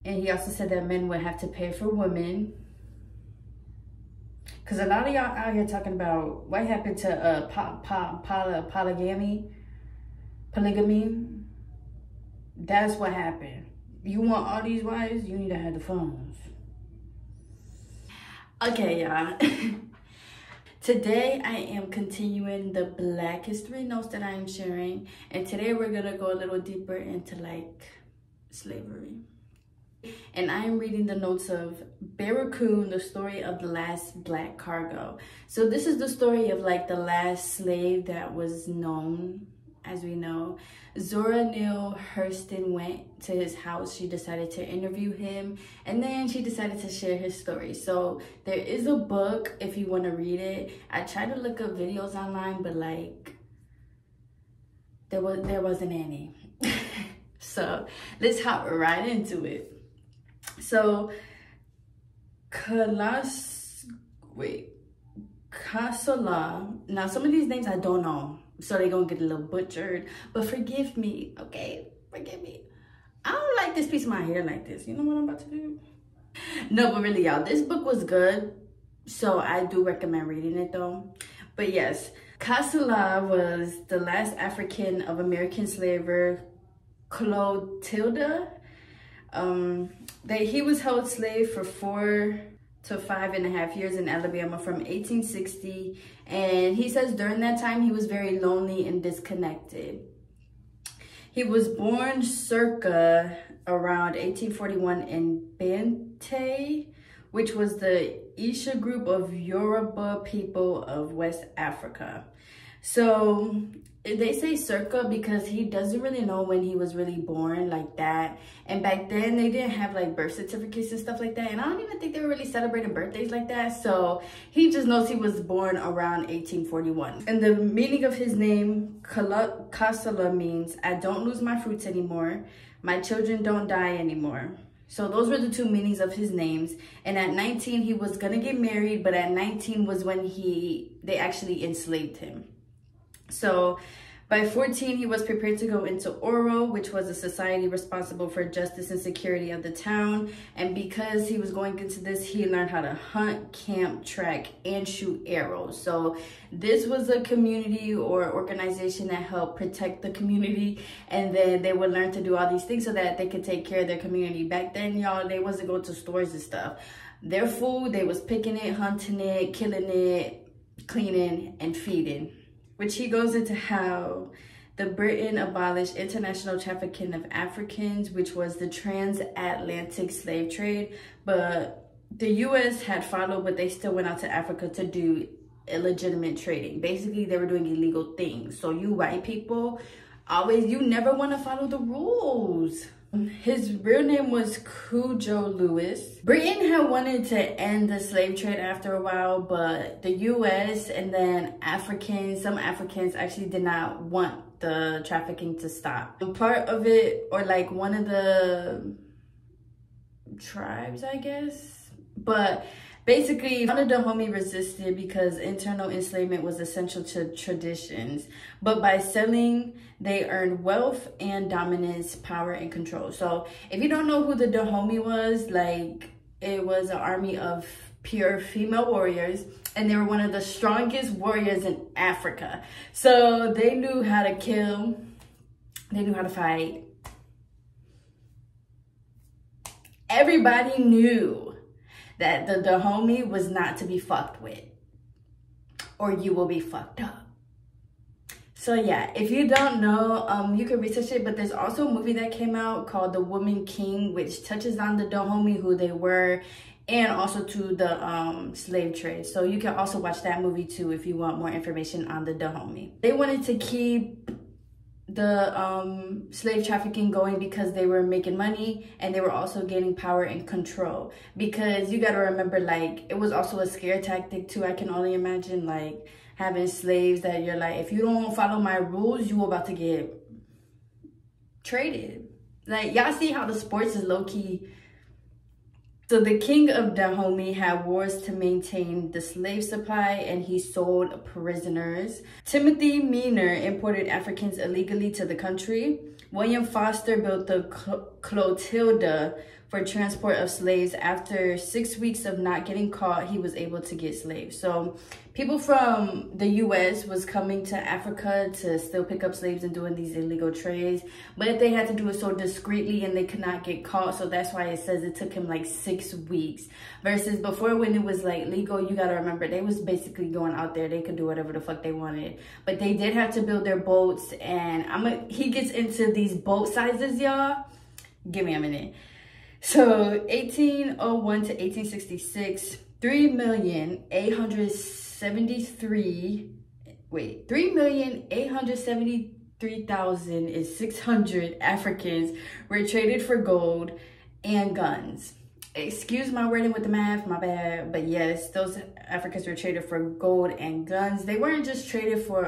And he also said that men would have to pay for women. Because a lot of y'all out here talking about what happened to polygamy. That's what happened. You want all these wives, you need to have the funds. Okay, y'all. Today I am continuing the Black History notes that I am sharing. And today we're going to go a little deeper into like slavery. And I am reading the notes of Barracoon, the story of the last black cargo. So this is the story of like the last slave that was known, as we know. Zora Neale Hurston went to his house. She decided to interview him, and then she decided to share his story. So there is a book if you want to read it. I tried to look up videos online, but like there wasn't any. So let's hop right into it. So Kasala. Now some of these names I don't know, so they're gonna get a little butchered, but forgive me, okay? Forgive me. I don't like this piece of my hair like this. You know what I'm about to do? No, but really, y'all, this book was good, so I do recommend reading it though. But yes, Kasala was the last African of American slaver, Coltilda. He was held slave for 4 to 5.5 years in Alabama from 1860, and he says during that time he was very lonely and disconnected. He was born circa around 1841 in Bante, which was the Isha group of Yoruba people of West Africa. So they say circa because he doesn't really know when he was really born like that. And back then they didn't have like birth certificates and stuff like that. And I don't even think they were really celebrating birthdays like that. So he just knows he was born around 1841. And the meaning of his name, Kasala, means I don't lose my fruits anymore. My children don't die anymore. So those were the two meanings of his names. And at 19, he was gonna get married, but at 19 was when they actually enslaved him. So by 14, he was prepared to go into Oro, which was a society responsible for justice and security of the town. And because he was going into this, he learned how to hunt, camp, track, and shoot arrows. So this was a community or organization that helped protect the community. And then they would learn to do all these things so that they could take care of their community. Back then, y'all, they wasn't going to stores and stuff. Their food, they was picking it, hunting it, killing it, cleaning, and feeding. Which he goes into how the Britain abolished international trafficking of Africans, which was the transatlantic slave trade. But the US had followed, but they still went out to Africa to do illegitimate trading. Basically, they were doing illegal things. So you white people, you never want to follow the rules. His real name was Cudjo Lewis. Britain had wanted to end the slave trade after a while, but the US and then some Africans actually did not want the trafficking to stop. Part of it, or like one of the tribes, I guess, but basically, the Dahomey resisted because internal enslavement was essential to traditions. But by selling, they earned wealth and dominance, power, and control. So if you don't know who the Dahomey was, like it was an army of pure female warriors, and they were one of the strongest warriors in Africa. So they knew how to kill, they knew how to fight. Everybody knew that the Dahomey was not to be fucked with, or you will be fucked up. So yeah, if you don't know, you can research it, but there's also a movie that came out called The Woman King, which touches on the Dahomey, who they were, and also to the slave trade. So you can also watch that movie too if you want more information on the Dahomey. They wanted to keep the slave trafficking going because they were making money, and they were also gaining power and control. Because you got to remember, like, it was also a scare tactic too. I can only imagine like having slaves that you're like, if you don't follow my rules, you about to get traded. Like, y'all see how the sports is low-key. So the king of Dahomey had wars to maintain the slave supply, and he sold prisoners. Timothy Meaner imported Africans illegally to the country. William Foster built the Coltilda, for transport of slaves. After 6 weeks of not getting caught, he was able to get slaves. So people from the US was coming to Africa to still pick up slaves and doing these illegal trades, but they had to do it so discreetly and they could not get caught. So that's why it says it took him like 6 weeks, versus before, when it was like legal. You got to remember, they was basically going out there, they could do whatever the fuck they wanted, but they did have to build their boats. And he gets into these boat sizes, y'all. Give me a minute. So 1801 to 1866, 3,873,600 Africans were traded for gold and guns. Excuse my wording with the math, my bad. But yes, those Africans were traded for gold and guns. They weren't just traded for,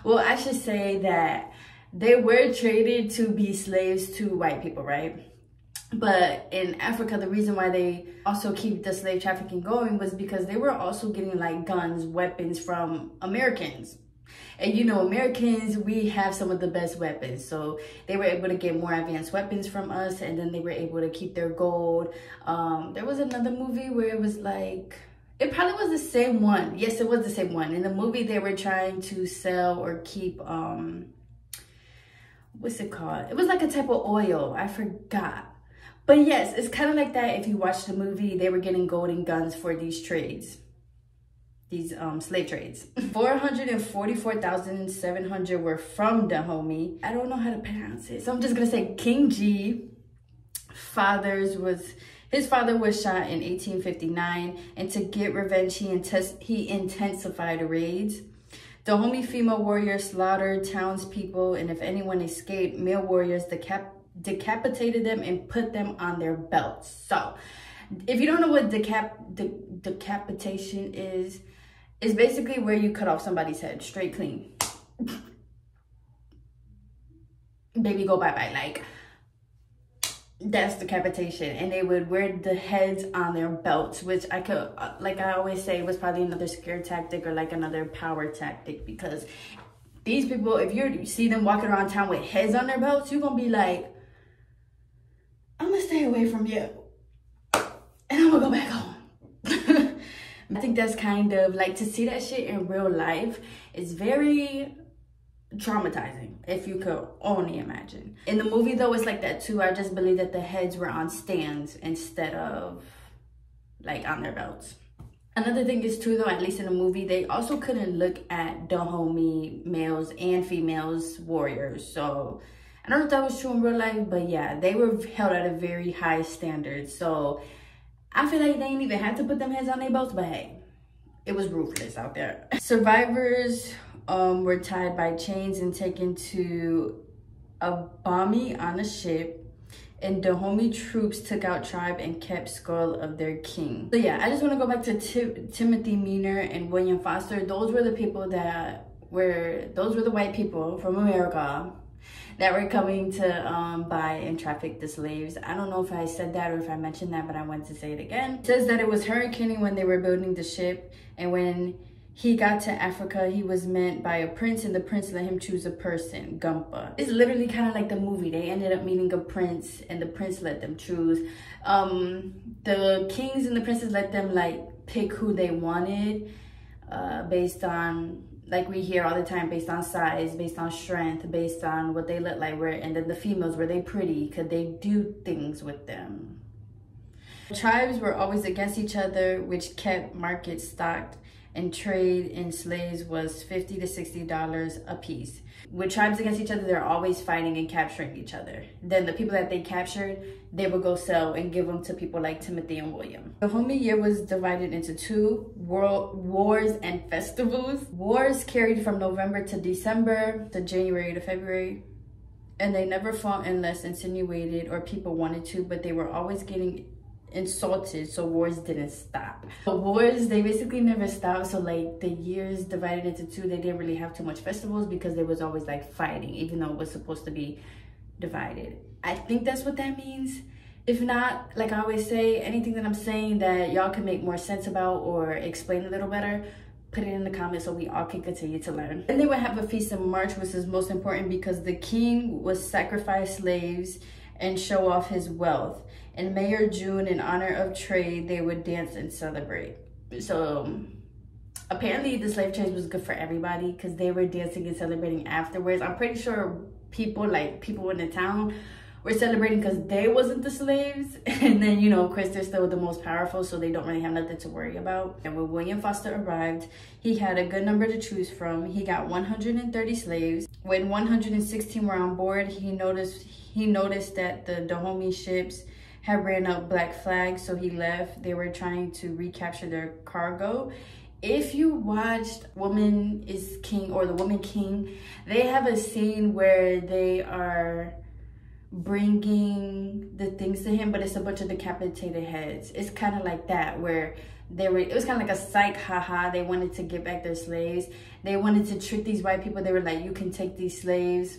well, I should say that they were traded to be slaves to white people, right? But in Africa, the reason why they also keep the slave trafficking going was because they were also getting like guns, weapons from Americans. And you know, Americans, we have some of the best weapons. So they were able to get more advanced weapons from us, and then they were able to keep their gold. There was another movie where it was like, it probably was the same one. Yes, it was the same one. In the movie, they were trying to sell or keep, what's it called? It was like a type of oil. I forgot. But yes, it's kind of like that. If you watch the movie, they were getting gold and guns for these trades. These slave trades. 444,700 were from Dahomey. I don't know how to pronounce it, so I'm just gonna say King G. His father was shot in 1859, and to get revenge, he intensified raids. Dahomey female warriors slaughtered townspeople, and if anyone escaped, male warriors decapitated them and put them on their belts. So, if you don't know what decapitation is, it's basically where you cut off somebody's head, straight clean. Baby, go bye-bye. Like, that's decapitation. And they would wear the heads on their belts, which I could, like I always say, was probably another scare tactic or like another power tactic, because these people, if you see them walking around town with heads on their belts, you're gonna be like, I'm gonna stay away from you and I'm gonna go back home. I think that's kind of like, to see that shit in real life is very traumatizing, if you could only imagine. In the movie though, it's like that too. I just believe that the heads were on stands instead of like on their belts. Another thing is too though, at least in the movie, they also couldn't look at Dahomey males and females warriors. So I don't know if that was true in real life, but yeah, they were held at a very high standard. So I feel like they didn't even have to put them heads on their belts, but hey, it was ruthless out there. Survivors were tied by chains and taken to a Bami on a ship, and Dahomey troops took out tribe and kept skull of their king. So yeah, I just want to go back to Timothy Meaner and William Foster. Those were the people those were the white people from America that were coming to buy and traffic the slaves. I don't know if I said that or if I mentioned that, but I wanted to say it again. It says that it was hurricaning when they were building the ship, and when he got to Africa, he was met by a prince, and the prince let him choose a person, Gumpa. It's literally kind of like the movie. They ended up meeting a prince, and the prince let them choose. The kings and the princes let them like pick who they wanted based on, like we hear all the time, based on size, based on strength, based on what they look like. And then the females, were they pretty? Could they do things with them? Tribes were always against each other, which kept markets stocked, and trade in slaves was $50 to $60 a piece. With tribes against each other, they're always fighting and capturing each other. Then the people that they captured, they would go sell and give them to people like Timothy and William. The Dahomey year was divided into two: wars and festivals. Wars carried from November to December, to January to February, and they never fought unless insinuated or people wanted to, but they were always getting insulted, so wars didn't stop. But wars, they basically never stopped. So like the years divided into two, they didn't really have too much festivals because they was always like fighting, even though it was supposed to be divided. I think that's what that means. If not, like I always say, anything that I'm saying that y'all can make more sense about or explain a little better, put it in the comments so we all can continue to learn. And they would have a feast in March, which is most important because the king would sacrifice slaves and show off his wealth. In May or June, in honor of trade, they would dance and celebrate. So apparently the slave trade was good for everybody because they were dancing and celebrating afterwards. I'm pretty sure people in the town were celebrating because they wasn't the slaves. And then, you know, of course, they're still the most powerful, so they don't really have nothing to worry about. And when William Foster arrived, he had a good number to choose from. He got 130 slaves. When 116 were on board, he noticed that the Dahomey ships had ran up black flags, so he left. They were trying to recapture their cargo. If you watched Woman is King or The Woman King, they have a scene where they are bringing the things to him, but it's a bunch of decapitated heads. It's kind of like that, where it was kind of like a psych, haha. They wanted to get back their slaves. They wanted to trick these white people. They were like, you can take these slaves,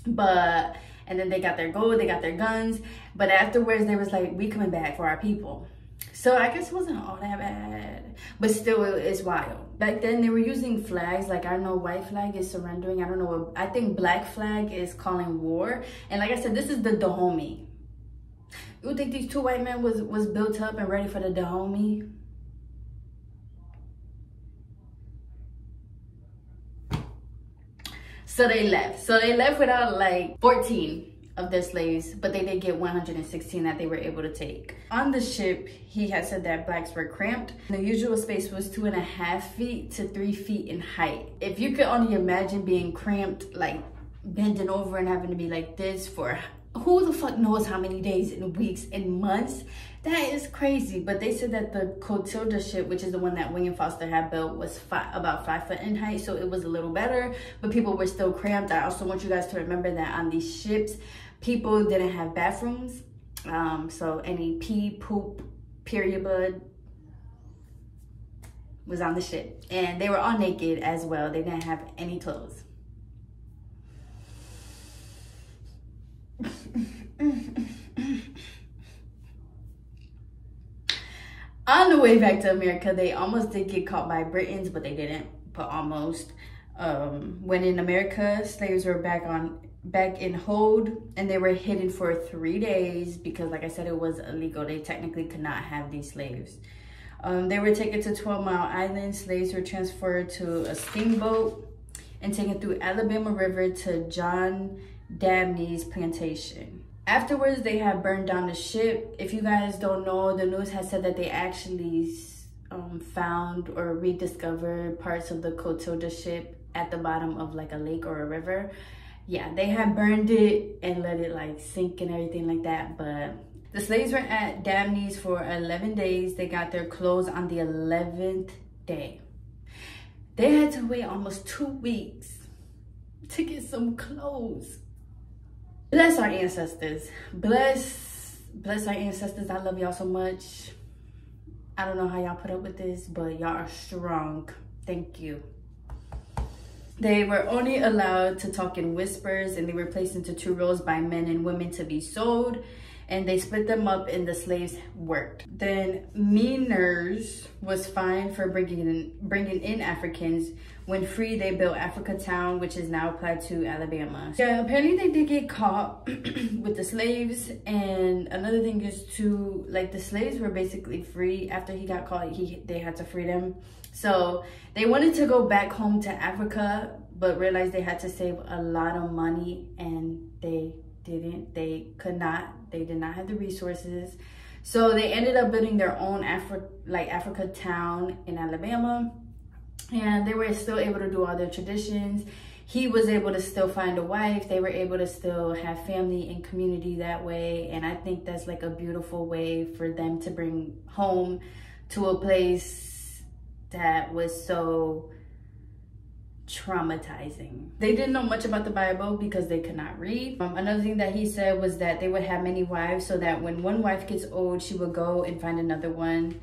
and then they got their gold, they got their guns, but afterwards they was like, we coming back for our people. So I guess it wasn't all that bad, but still it's wild. Back then they were using flags. Like, I know white flag is surrendering. I don't know I think black flag is calling war. And like I said, this is the Dahomey. You think these two white men was built up and ready for the Dahomey? So they left. So they left without like 14 of their slaves, but they did get 116 that they were able to take. On the ship, he had said that blacks were cramped. The usual space was 2.5 feet to 3 feet in height. If you could only imagine being cramped, like bending over and having to be like this for who the fuck knows how many days and weeks and months, that is crazy. But they said that the Coltilda ship, which is the one that William Foster had built, was about 5 foot in height, so it was a little better, but people were still cramped. I also want you guys to remember that on these ships, people didn't have bathrooms, so any pee, poop, period blood was on the ship. And they were all naked as well. They didn't have any clothes. On the way back to America, they almost did get caught by Britons, but they didn't, but almost. When in America, slaves were back in hold, and they were hidden for 3 days because, like I said, it was illegal. They technically could not have these slaves. They were taken to 12 Mile Island. Slaves were transferred to a steamboat and taken through Alabama River to John Dabney's plantation. Afterwards, they had burned down the ship. If you guys don't know, the news has said that they actually found or rediscovered parts of the Coltilda ship at the bottom of like a lake or a river. Yeah, they had burned it and let it like sink and everything like that. But the slaves were at Dabney's for 11 days. They got their clothes on the 11th day. They had to wait almost 2 weeks to get some clothes. Bless our ancestors. Bless our ancestors. I love y'all so much. I don't know how y'all put up with this, but y'all are strong. Thank you. They were only allowed to talk in whispers, and they were placed into 2 rows by men and women to be sold, and they split them up and the slaves worked. Then Meaners was fined for bringing in Africans. When free, they built Africa Town, which is now applied to Alabama. Yeah, apparently they did get caught with the slaves. And another thing is too, like, the slaves were basically free. After he got caught, they had to free them. So they wanted to go back home to Africa, but realized they had to save a lot of money, and they didn't. They could not. They did not have the resources. So they ended up building their own Africa Town in Alabama. And they were still able to do all their traditions. He was able to still find a wife. They were able to still have family and community that way. And I think that's like a beautiful way for them to bring home to a place that was so traumatizing. They didn't know much about the Bible because they could not read. Another thing that he said was that they would have many wives, so that when one wife gets old, she would go and find another one.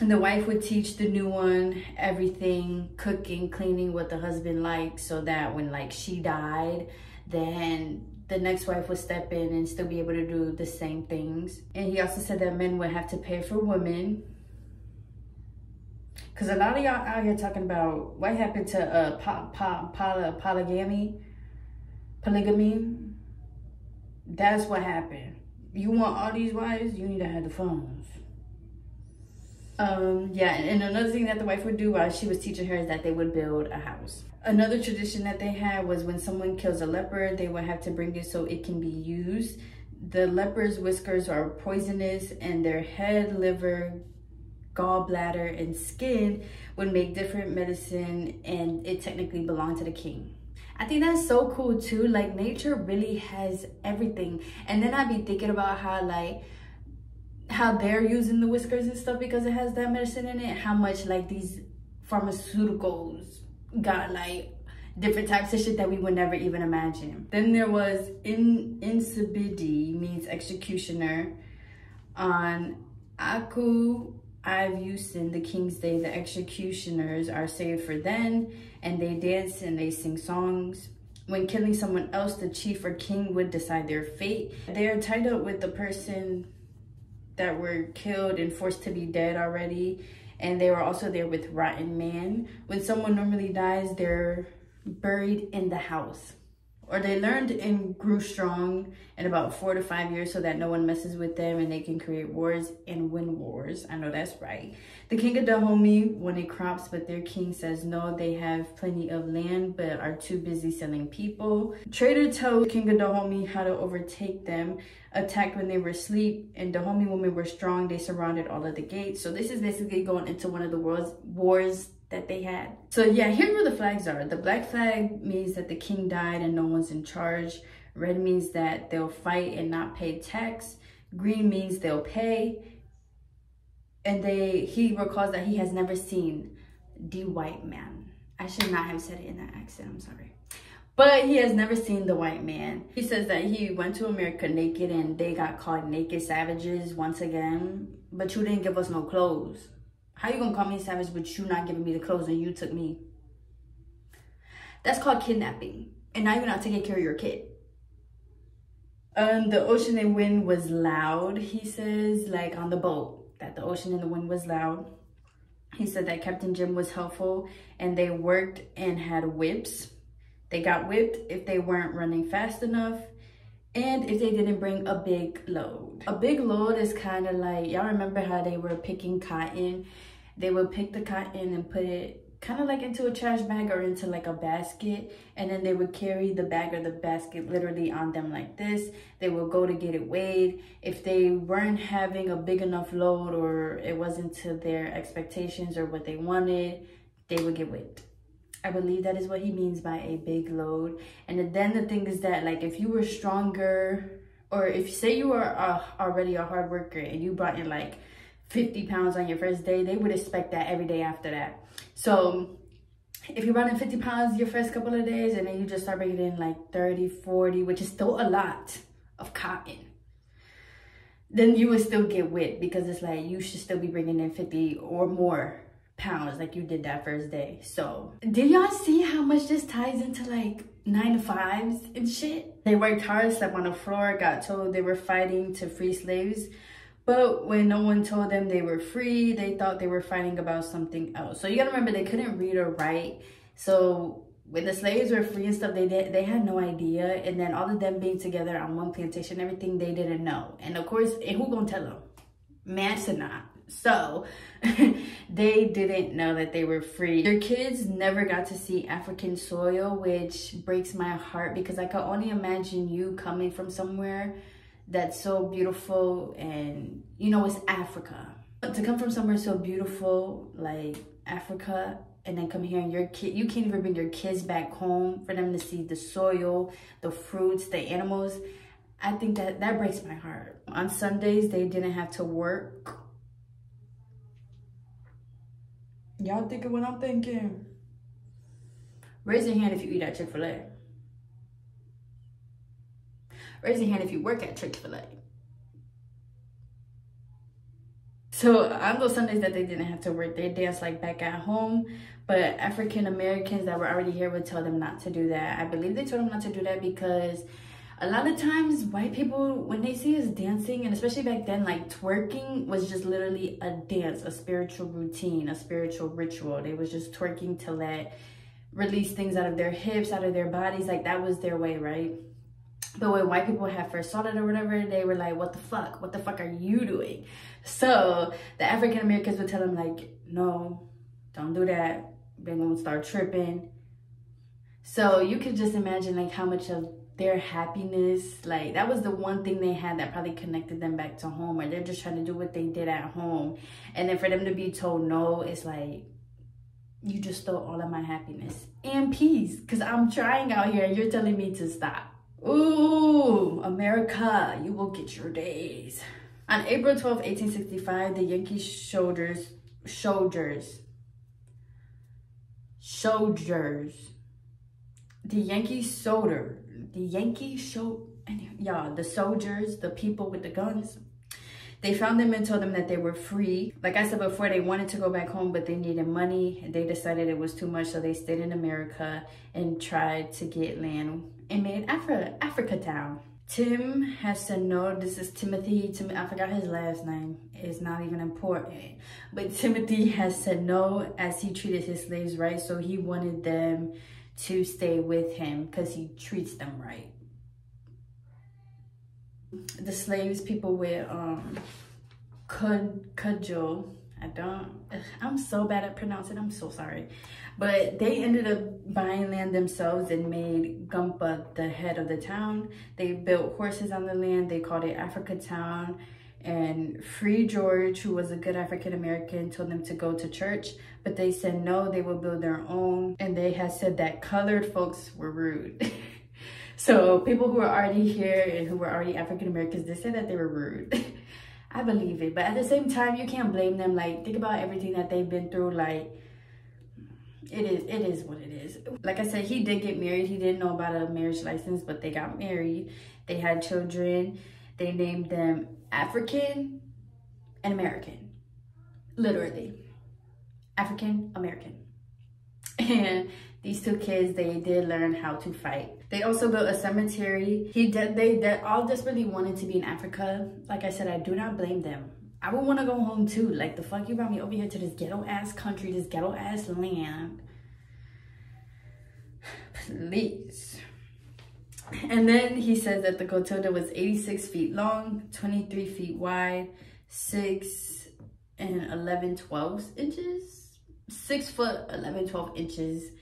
And the wife would teach the new one everything, cooking, cleaning, what the husband liked, so that when like she died, then the next wife would step in and still be able to do the same things. And he also said that men would have to pay for women. Because a lot of y'all out here talking about what happened to polygamy. That's what happened. You want all these wives, you need to have the phones. Yeah, and another thing that the wife would do while she was teaching her is that they would build a house. Another tradition that they had was when someone kills a leper, they would have to bring it so it can be used. The leper's whiskers are poisonous, and their head, liver, gallbladder, and skin would make different medicine, and it technically belonged to the king. I think that's so cool too. Like, nature really has everything. And then I'd be thinking about how they're using the whiskers and stuff because it has that medicine in it. How much like these pharmaceuticals got like different types of shit that we would never even imagine. Then there was Insibidi, means executioner. On Aku Ivusin, the King's Day, the executioners are saved for then, and they dance and they sing songs. When killing someone else, the chief or king would decide their fate. They are tied up with the person that were killed and forced to be dead already, and they were also there with rotten man. When someone normally dies, they're buried in the house. Or they learned and grew strong in about 4 to 5 years so that no one messes with them and they can create wars and win wars. I know that's right. The king of Dahomey wanted crops, but their king says no, they have plenty of land but are too busy selling people. Trader tells king of Dahomey how to overtake them, attacked when they were asleep, and Dahomey women were strong. They surrounded all of the gates. So this is basically going into one of the wars that they had. So yeah, here's where the flags are. The black flag means that the king died and no one's in charge. Red means that they'll fight and not pay tax. Green means they'll pay. And he recalls that he has never seen the white man. I should not have said it in that accent, I'm sorry. But he has never seen the white man. He says that he went to America naked and they got called naked savages once again. But you didn't give us no clothes. How you gonna call me a savage but you not giving me the clothes and you took me? That's called kidnapping. And now you're not taking care of your kid. The ocean and wind was loud, he says, like on the boat, that the ocean and the wind was loud. He said that Captain Jim was helpful and they worked and had whips. They got whipped if they weren't running fast enough and if they didn't bring a big load. A big load is kind of like, y'all remember how they were picking cotton? They would pick the cotton and put it kind of like into a trash bag or into like a basket, and then they would carry the bag or the basket literally on them like this. They would go to get it weighed. If they weren't having a big enough load or it wasn't to their expectations or what they wanted, they would get whipped. I believe that is what he means by a big load. And then the thing is that, like, if you were stronger, or if say you were already a hard worker and you brought in like 50 pounds on your first day, they would expect that every day after that. So if you brought in 50 pounds your first couple of days and then you just start bringing in like 30, 40, which is still a lot of cotton, then you would still get whipped because it's like you should still be bringing in 50 or more pounds like you did that first day. So did y'all see how much this ties into like 9 to 5s and shit? They worked hard, slept on the floor, got told they were fighting to free slaves, but when no one told them they were free, they thought they were fighting about something else. So you gotta remember, they couldn't read or write. So when the slaves were free and stuff, they had no idea. And then all of them being together on one plantation, everything, they didn't know. And of course, who gonna tell them? Man should not. So they didn't know that they were free. Their kids never got to see African soil, which breaks my heart because I can only imagine you coming from somewhere that's so beautiful and, you know, it's Africa. But to come from somewhere so beautiful like Africa and then come here and your kid, you can't even bring your kids back home for them to see the soil, the fruits, the animals. I think that breaks my heart. On Sundays, they didn't have to work. Y'all thinking what I'm thinking? Raise your hand if you eat at Chick-fil-A. Raise your hand if you work at Chick-fil-A. So on those Sundays that they didn't have to work, they danced like back at home. But African Americans that were already here would tell them not to do that. I believe they told them not to do that because a lot of times white people, when they see us dancing, and especially back then, like twerking was just literally a dance, a spiritual routine, a spiritual ritual. They was just twerking to release things out of their hips, out of their bodies. Like that was their way, right? But when white people had first saw it or whatever, they were like, what the fuck? What the fuck are you doing? So the African Americans would tell them like, no, don't do that. They're gonna start tripping. So you could just imagine like how much of their happiness, like that was the one thing they had that probably connected them back to home, or they're just trying to do what they did at home. And then for them to be told no, it's like, you just stole all of my happiness and peace, because I'm trying out here and you're telling me to stop. Ooh, America, you will get your days. On April 12, 1865, the Yankee soldiers, the soldiers, the people with the guns, they found them and told them that they were free. Like I said before, they wanted to go back home, but they needed money. And they decided it was too much, so they stayed in America and tried to get land and made Africa Town. Tim has said no. This is Timothy. I forgot his last name. It's not even important. But Timothy has said no, as he treated his slaves right. So he wanted them to stay with him because he treats them right. The slaves, people with Cudjo, I'm so bad at pronouncing, I'm so sorry. But they ended up buying land themselves and made Gumpa the head of the town. They built horses on the land. They called it Africa Town. And Free George, who was a good African American, told them to go to church, but they said no, they will build their own. And they had said that colored folks were rude. So people who were already here and who were already African Americans, they said that they were rude. I believe it, but at the same time, you can't blame them. Like, think about everything that they've been through. Like, it is what it is. Like I said, he did get married. He didn't know about a marriage license, but they got married. They had children. They named them African and American. Literally. African American. And these two kids, they did learn how to fight. They also built a cemetery. They all desperately wanted to be in Africa. Like I said, I do not blame them. I would want to go home too. Like, the fuck you brought me over here to this ghetto ass country, this ghetto ass land. Please. And then he says that the Coltilda was 86 feet long, 23 feet wide, 6 and 11/12 inches. 6 foot 11/12 inches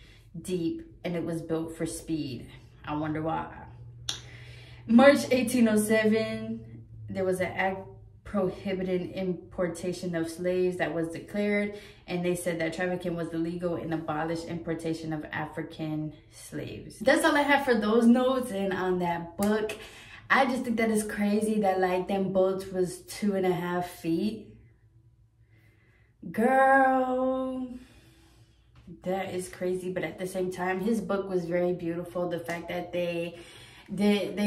deep, and it was built for speed. I wonder why. March 1807, there was an act prohibiting importation of slaves that was declared, and they said that trafficking was illegal and abolished importation of African slaves. That's all I have for those notes. And on that book, I just think that is crazy that like them boats was 2.5 feet. Girl, that is crazy. But at the same time, his book was very beautiful. The fact that they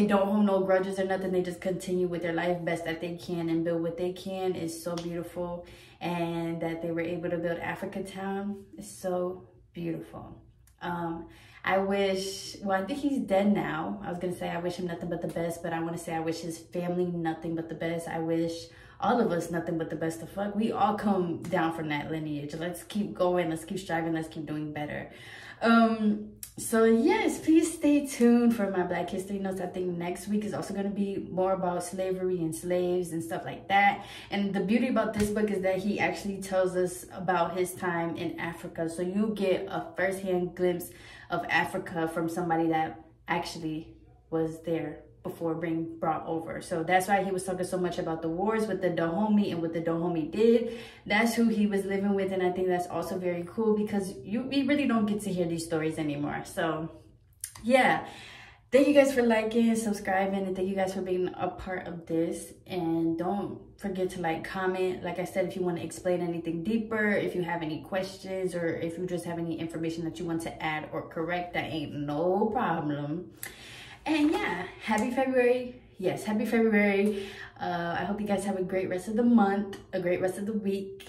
don't hold no grudges or nothing. They just continue with their life best that they can and build what they can is so beautiful. And that they were able to build Africa Town is so beautiful. I wish, well, I think he's dead now. I was gonna say I wish him nothing but the best, but I want to say I wish his family nothing but the best. I wish all of us nothing but the best. The fuck, we all come down from that lineage. Let's keep going, let's keep striving, let's keep doing better. So yes, please stay tuned for my Black History Notes. I think next week is also going to be more about slavery and slaves and stuff like that. And the beauty about this book is that he actually tells us about his time in Africa. So you get a first-hand glimpse of Africa from somebody that actually was there before being brought over. So that's why he was talking so much about the wars with the Dahomey and what the Dahomey did. That's who he was living with, and I think that's also very cool because we really don't get to hear these stories anymore. So yeah, thank you guys for liking, subscribing, and thank you guys for being a part of this. And don't forget to like, comment. Like I said, if you want to explain anything deeper, if you have any questions, or if you just have any information that you want to add or correct, that ain't no problem. And yeah, happy February. Yes, happy February. I hope you guys have a great rest of the month, a great rest of the week.